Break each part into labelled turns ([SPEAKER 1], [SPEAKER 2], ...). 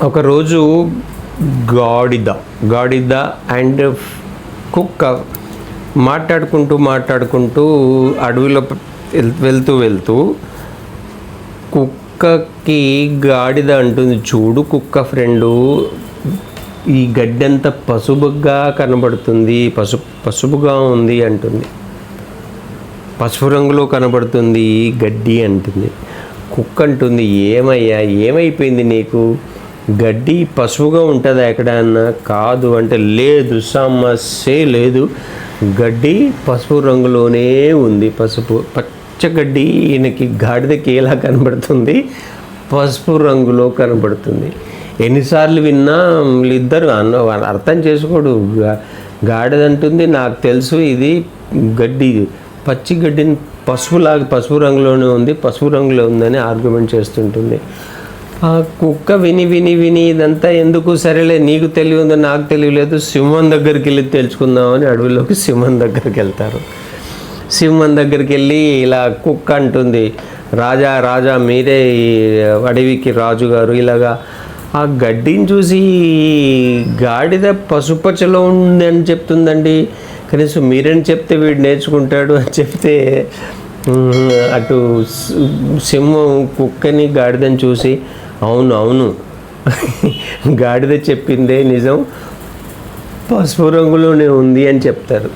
[SPEAKER 1] ఒకరోజు గాడిద అండ్ కుక్క మాట్లాడుకుంటూ అడవిలో వెళ్తూ కుక్కకి గాడిద అంటుంది, చూడు కుక్క ఫ్రెండు, ఈ గడ్డి అంతా పసుపుగా కనబడుతుంది, పసుపుగా ఉంది అంటుంది. పసుపు రంగులో కనబడుతుంది గడ్డి అంటుంది. కుక్క అంటుంది, ఏమయ్యా ఏమైపోయింది నీకు, గడ్డి పసుపుగా ఉంటుందా ఎక్కడన్నా? కాదు అంటే, లేదు సమస్యే లేదు, గడ్డి పసుపు రంగులోనే ఉంది. పచ్చగడ్డి ఈయనకి గాడిదకి ఎలా కనబడుతుంది? పసుపు రంగులో కనబడుతుంది. ఎన్నిసార్లు విన్నా వీళ్ళిద్దరు అర్థం చేసుకోడు. గాడిద అంటుంది, నాకు తెలుసు ఇది గడ్డి, పచ్చి గడ్డిని పసుపు రంగులోనే ఉంది, పసుపు రంగులో ఉందని ఆర్గ్యుమెంట్ చేస్తుంటుంది. ఆ కుక్క విని ఇదంతా ఎందుకు, సరేలే నీకు తెలియదు నాకు తెలియలేదు, సింహం దగ్గరికి వెళ్ళి తెలుసుకుందామని అడవిలోకి సింహం దగ్గరికి వెళ్తారు. సింహం దగ్గరికి వెళ్ళి ఇలా కుక్క అంటుంది, రాజా మీరే ఈ అడవికి రాజుగారు, ఇలాగా ఆ గడ్డిని చూసి గాడిద పసుపచ్చలో ఉంది అని చెప్తుందండి, కనీసం మీరేం చెప్తే వీడు నేర్చుకుంటాడు అని చెప్తే, అటు సింహం కుక్కని గాడిదని చూసి, అవును గాడిద చెప్పిందే నిజం, పసుపు రంగులోనే ఉంది అని చెప్తారు.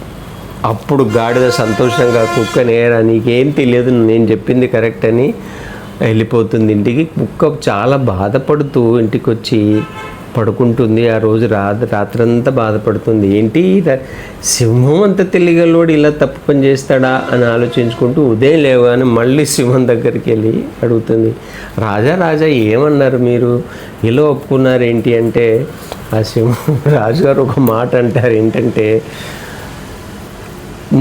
[SPEAKER 1] అప్పుడు గాడిద సంతోషంగా కుక్కని, నీకేం తెలియదు, నేను చెప్పింది కరెక్ట్ అని వెళ్ళిపోతుంది ఇంటికి. కుక్క చాలా బాధపడుతూ ఇంటికి వచ్చి పడుకుంటుంది. ఆ రోజు రాత్రంతా బాధపడుతుంది. ఏంటి సింహం అంత తెలియగలవాడు ఇలా తప్పు పని చేస్తాడా అని ఆలోచించుకుంటూ ఉదయం లేవగానే మళ్ళీ సింహం దగ్గరికి వెళ్ళి అడుగుతుంది, రాజా ఏమన్నారు మీరు, ఇలా ఒప్పుకున్నారు ఏంటి అంటే, ఆ సింహం రాజుగారు ఒక మాట అంటారు, ఏంటంటే,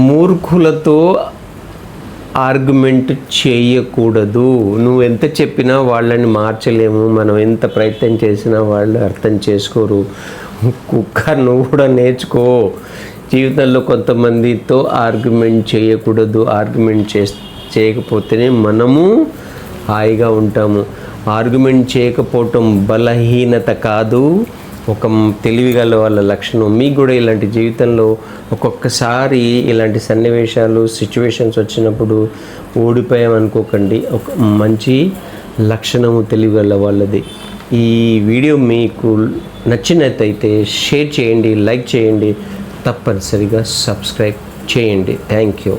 [SPEAKER 1] మూర్ఖులతో ఆర్గ్యుమెంట్ చేయకూడదు, నువ్వు ఎంత చెప్పినా వాళ్ళని మార్చలేము, మనం ఎంత ప్రయత్నం చేసినా వాళ్ళు అర్థం చేసుకోరు. కుక్క నువ్వు కూడా నేర్చుకో, జీవితంలో కొంతమందితో ఆర్గ్యుమెంట్ చేయకూడదు, ఆర్గ్యుమెంట్ చేయకపోతేనే మనము హాయిగా ఉంటాము. ఆర్గ్యుమెంట్ చేయకపోవటం బలహీనత కాదు, ఒక తెలివిగల వాళ్ళ లక్షణం. మీకు కూడా ఇలాంటి జీవితంలో ఒక్కొక్కసారి ఇలాంటి సన్నివేశాలు సిచ్యువేషన్స్ వచ్చినప్పుడు ఓడిపోయామనుకోకండి, ఒక మంచి లక్షణము తెలివిగల వాళ్ళది. ఈ వీడియో మీకు నచ్చినట్టయితే షేర్ చేయండి, లైక్ చేయండి, తప్పనిసరిగా సబ్స్క్రైబ్ చేయండి. Thank you.